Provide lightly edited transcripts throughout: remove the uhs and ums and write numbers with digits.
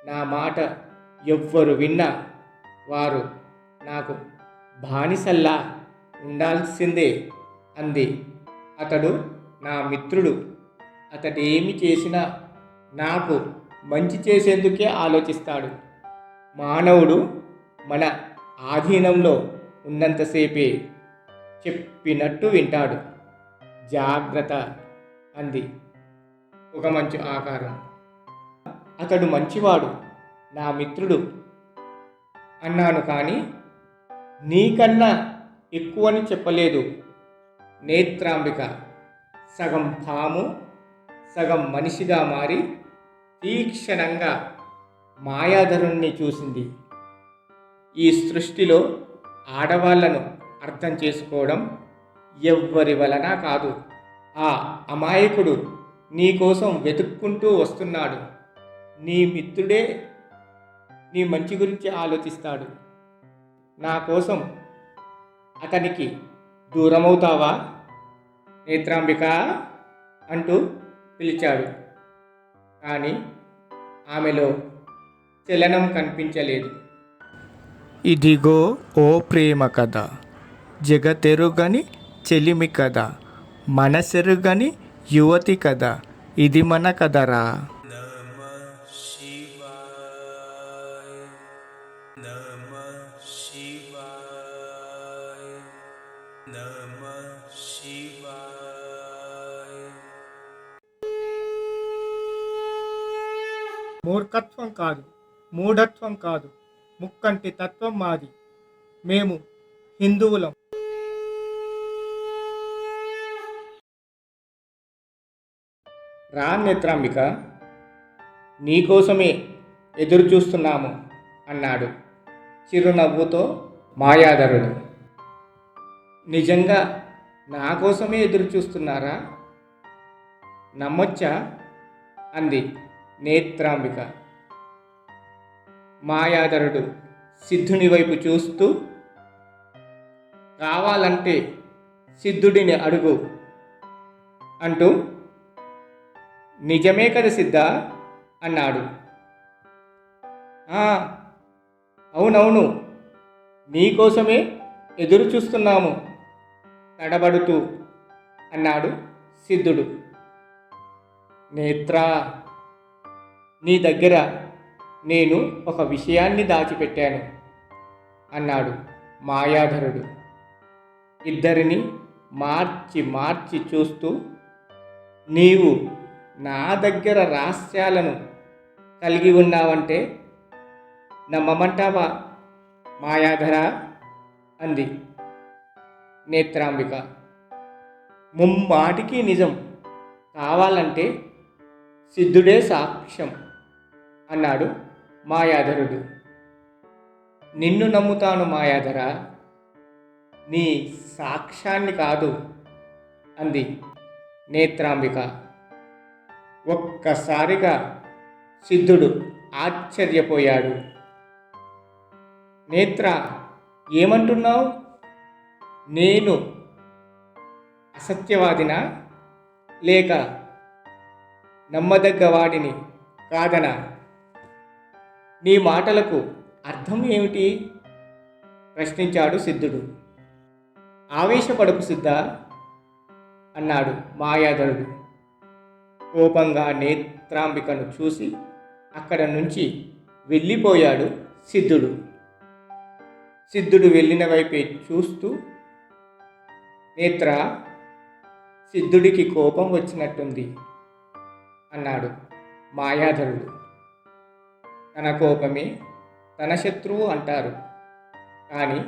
నా మాట ఎవ్వరు విన్నా వారు నాకు బానిసల్లా ఉండాల్సిందే అంది. అతడు నా మిత్రుడు. అతడేమి చేసినా నాకు మంచి చేసేందుకే ఆలోచిస్తాడు. మానవుడు మన ఆధీనంలో ఉన్నంతసేపే చెప్పినట్టు వింటాడు. జాగ్రత్త అంది ఒక మంచి ఆకారం. అతడు మంచివాడు, నా మిత్రుడు అన్నాను, కానీ నీకన్నా ఎక్కువని చెప్పలేదు. నేత్రాంబిక సగం పాము సగం మనిషిగా మారి తీక్షణంగా మాయాధరుణ్ణి చూసింది. ఈ సృష్టిలో ఆడవాళ్లను అర్థం చేసుకోవడం ఎవ్వరి వలన కాదు. ఆ అమాయకుడు నీకోసం వెతుక్కుంటూ వస్తున్నాడు. నీ మిత్రుడే నీ మంచి గురించి ఆలోచిస్తాడు. నా కోసం అతనికి దూరమవుతావా నేత్రాంబిక అంటూ పిలిచాడు. కానీ ఆమెలో చలనం కనిపించలేదు. ఇదిగో ఓ ప్రేమ కథ, జగతెరుగని చెలిమి కథ, మనసెరుగని యువతి కథ, ఇది మన కథరా. మూర్ఖత్వం కాదు, మూఢత్వం కాదు, ముక్కంటి తత్వం మాది. మేము హిందువులం. రా నేత్రాంబిక, నీకోసమే ఎదురు చూస్తున్నాము అన్నాడు చిరునవ్వుతో మాయాధరుడు. నిజంగా నా కోసమే ఎదురు చూస్తున్నారా? నమ్మొచ్చా అంది నేత్రాంబిక. మాయాధరుడు సిద్ధుని వైపు చూస్తూ, కావాలంటే సిద్ధుడిని అడుగు అంటూ, నిజమే కదా సిద్ధ అన్నాడు. అవునవును, నీకోసమే ఎదురు చూస్తున్నాము తడబడుతూ అన్నాడు సిద్ధుడు. నేత్రా, నీ దగ్గర నేను ఒక విషయాన్ని దాచిపెట్టాను అన్నాడు మాయాధరుడు. ఇద్దరిని మార్చి మార్చి చూస్తూ, నీవు నా దగ్గర రహస్యాలను కలిగి ఉన్నావంటే నమ్మమంటావా మాయాధర అంది నేత్రాంబిక. ముమ్మాటికి నిజం, కావాలంటే సిద్ధుడే సాక్ష్యం అన్నాడు మాయాధరుడు. నిన్ను నమ్ముతాను మాయాధర, నీ సాక్ష్యాన్ని కాదు అంది నేత్రాంబిక. ఒక్కసారిగా సిద్ధుడు ఆశ్చర్యపోయాడు. నేత్ర, ఏమంటున్నావు? నేను అసత్యవాదినా లేక నమ్మదగ్గవాడిని కాదనా? నీ మాటలకు అర్థం ఏమిటి ప్రశ్నించాడు సిద్ధుడు. ఆవేశపడకు సిద్ధ అన్నాడు మాయాధరుడు. కోపంగా నేత్రాంబికను చూసి అక్కడ నుంచి వెళ్ళిపోయాడు సిద్ధుడు. సిద్ధుడు వెళ్ళిన వైపే చూస్తూ, నేత్ర, సిద్ధుడికి కోపం వచ్చినట్టుంది అన్నాడు మాయాధరుడు. తన కోపమే తన శత్రువు అంటారు, కానీ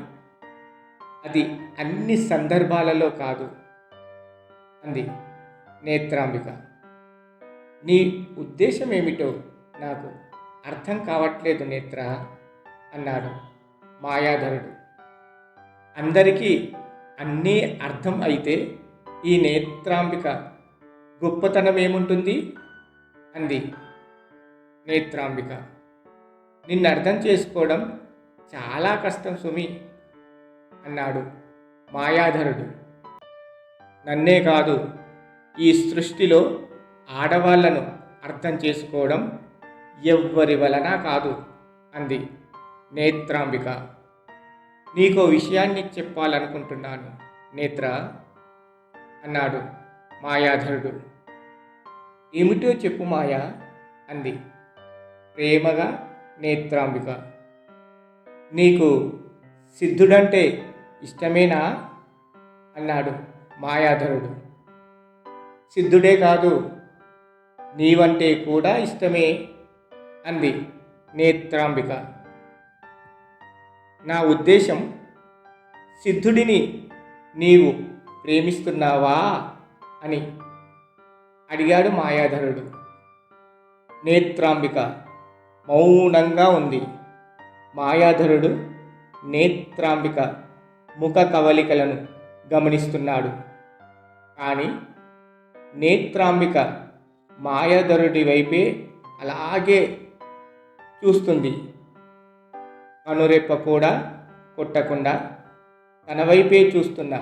అది అన్ని సందర్భాలలో కాదు అంది నేత్రాంబిక. నీ ఉద్దేశం ఏమిటో నాకు అర్థం కావట్లేదు నేత్ర అన్నాడు మాయాధరుడు. అందరికీ అన్నీ అర్థం అయితే ఈ నేత్రాంబిక గొప్పతనం ఏముంటుంది అంది నేత్రాంబిక. నిన్ను అర్థం చేసుకోవడం చాలా కష్టం సుమి అన్నాడు మాయాధరుడు. నన్నే కాదు, ఈ సృష్టిలో ఆడవాళ్లను అర్థం చేసుకోవడం ఎవ్వరి వలన కాదు అంది నేత్రాంబిక. నీకో విషయాన్ని చెప్పాలనుకుంటున్నాను నేత్ర అన్నాడు మాయాధరుడు. ఏమిటో చెప్పు మాయా అంది ప్రేమగా నేత్రాంబిక. నీకు సిద్ధుడంటే ఇష్టమేనా అన్నాడు మాయాధరుడు. సిద్ధుడే కాదు, నీవంటే కూడా ఇష్టమే అంది నేత్రాంబిక. నా ఉద్దేశం, సిద్ధుడిని నీవు ప్రేమిస్తున్నావా అని అడిగాడు మాయాధరుడు. నేత్రాంబిక మౌనంగా ఉంది. మాయాధరుడు నేత్రాంబిక ముఖ కవలికలను గమనిస్తున్నాడు. కానీ నేత్రాంబిక మాయాధరుడి వైపే అలాగే చూస్తుంది. కనురెప్ప కూడా కొట్టకుండా తన వైపే చూస్తున్న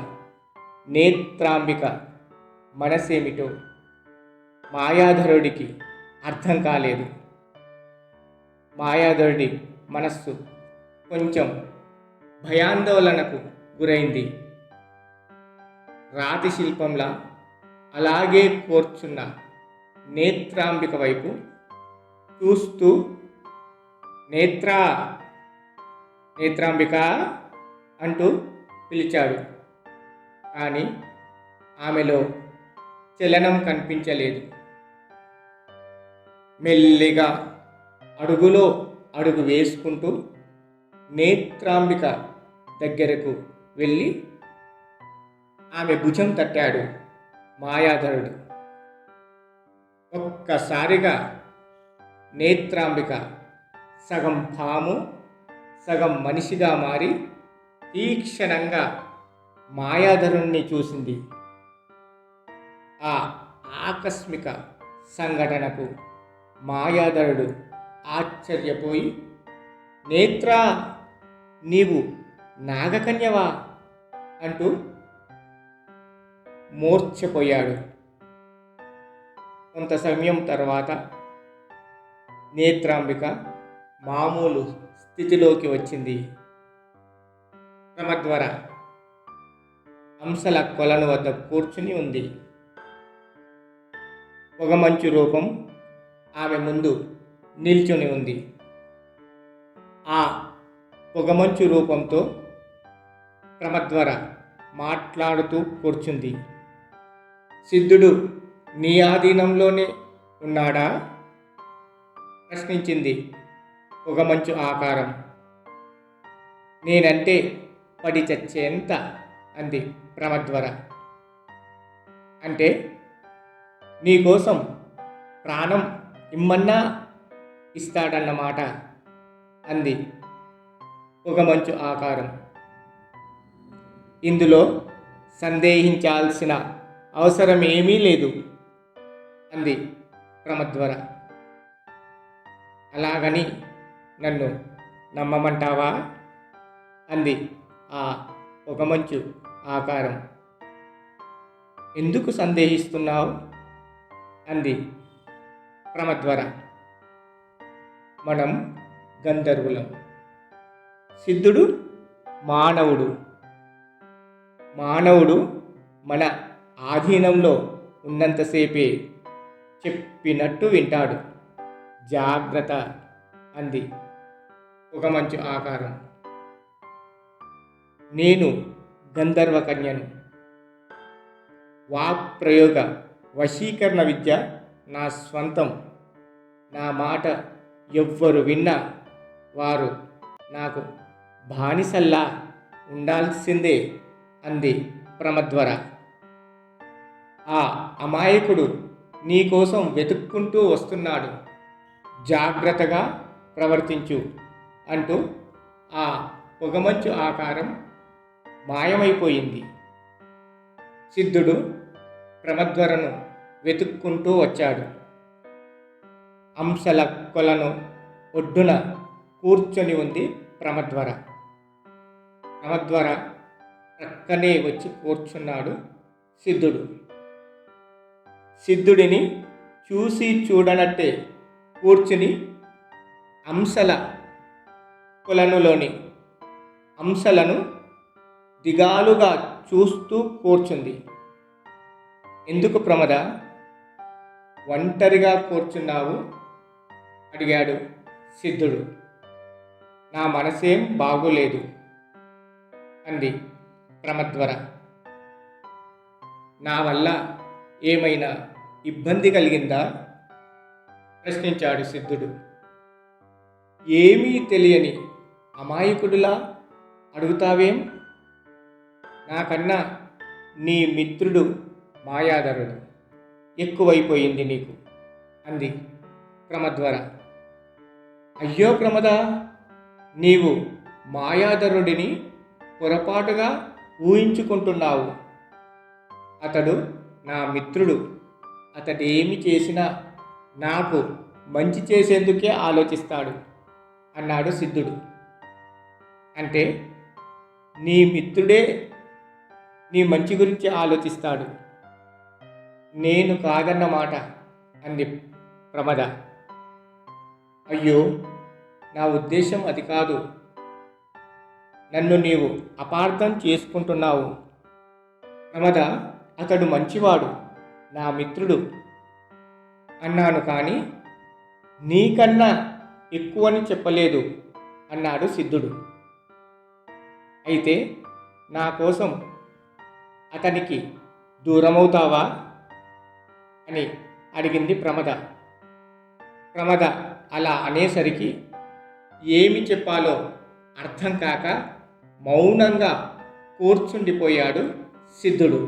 నేత్రాంబిక మనసేమిటో మాయాధరుడికి అర్థం కాలేదు. మాయాధరుడి మనస్సు కొంచెం భయాందోళనకు గురైంది. రాతి శిల్పంలా అలాగే కూర్చున్న నేత్రాంబిక వైపు చూస్తూ నేత్రాంబిక అంటూ పిలిచాడు. కానీ ఆమెలో చలనం కనిపించలేదు. మెల్లిగా అడుగులో అడుగు వేసుకుంటూ నేత్రాంబిక దగ్గరకు వెళ్ళి ఆమె భుజం తట్టాడు మాయాధరుడు. ఒక్కసారిగా నేత్రాంబిక సగం పాము సగం మనిషిగా మారి తీక్షణంగా మాయాధరుణ్ణి చూసింది. ఆ ఆకస్మిక సంఘటనకు మాయాధరుడు ఆశ్చర్యపోయి, నేత్రా, నీవు నాగకన్యవా అంటూ మూర్ఛపోయాడు. కొంత సమయం తర్వాత నేత్రాంబిక మామూలు స్థితిలోకి వచ్చింది. ప్రమద్వర అంశల కొలను వద్ద కూర్చుని ఉంది. పొగమంచు రూపం ఆమె ముందు నిల్చుని ఉంది. ఆ పొగమంచు రూపంతో ప్రమద్వర మాట్లాడుతూ కూర్చుంది. సిద్ధుడు నీ ఆధీనంలోనే ఉన్నాడా ప్రశ్నించింది పొగమంచు ఆకారం. నేనంటే పడి చచ్చేంత అంది ప్రమద్వర. అంటే నీకోసం ప్రాణం ఇమ్మన్నా ఇస్తాడన్నమాట అంది పొగమంచు ఆకారం. ఇందులో సందేహించాల్సిన అవసరం ఏమీ లేదు అంది ప్రమద్వర. అలాగని నన్ను నమ్మమంటావా అంది ఆ పొగమంచు ఆకారం. ఎందుకు సందేహిస్తున్నావు అంది ప్రమద్వర. మనం గంధర్వులం, సిద్ధుడు మానవుడు. మానవుడు మన ఆధీనంలో ఉన్నంతసేపే చెప్పినట్టు వింటాడు. జాగ్రత్త అంది పొగమంచు ఆకారం. నేను గంధర్వ కన్యను. వాక్ప్రయోగ వశీకరణ విద్య నా స్వంతం. నా మాట ఎవ్వరు విన్నా వారు నాకు బానిసల్లా ఉండాల్సిందే అంది ప్రమద్వర. ఆ అమాయకుడు నీకోసం వెతుక్కుంటూ వస్తున్నాడు, జాగ్రత్తగా ప్రవర్తించు అంటూ ఆ పొగమంచు ఆకారం మాయమైపోయింది. సిద్ధుడు ప్రమద్వరను వెతుక్కుంటూ వచ్చాడు. అంశల కొలను ఒడ్డున కూర్చొని ఉంది ప్రమద్వర. ప్రమద్వర ప్రక్కనే వచ్చి కూర్చున్నాడు సిద్ధుడు. సిద్ధుడిని చూసి చూడనట్టే కూర్చుని అంశల కొలనులోని అంశలను దిగాలుగా చూస్తూ కూర్చుంది. ఎందుకు ప్రమద, ఒంటరిగా కూర్చున్నావు? అడిగాడు సిద్ధుడు. నా మనసేం బాగోలేదు అంది ప్రమద్వర. నా వల్ల ఏమైనా ఇబ్బంది కలిగిందా? ప్రశ్నించాడు సిద్ధుడు. ఏమీ తెలియని అమాయకుడిలా అడుగుతావేం? నాకన్నా నీ మిత్రుడు మాయాధరుడు ఎక్కువైపోయింది నీకు అంది ప్రమద్వర. అయ్యో ప్రమద, నీవు మాయాధరుడిని పొరపాటుగా ఊహించుకుంటున్నావు. అతడు నా మిత్రుడు. అతడేమి చేసినా నాకు మంచి చేసేందుకే ఆలోచిస్తాడు అన్నాడు సిద్ధుడు. అంటే నీ మిత్రుడే నీ మంచి గురించి ఆలోచిస్తాడు, నేను కాదన్నమాట అంది ప్రమద. అయ్యో, నా ఉద్దేశం అది కాదు. నన్ను నీవు అపార్థం చేసుకుంటున్నావు ప్రమద. అతడు మంచివాడు, నా మిత్రుడు అన్నాను, కానీ నీకన్నా ఎక్కువని చెప్పలేదు అన్నాడు సిద్ధుడు. అయితే నా కోసం అతనికి దూరమవుతావా అని అడిగింది ప్రమద. ప్రమద అలా అనేసరికి ఏమి చెప్పాలో అర్థం కాక మౌనంగా కూర్చుండిపోయాడు సిద్ధుడు.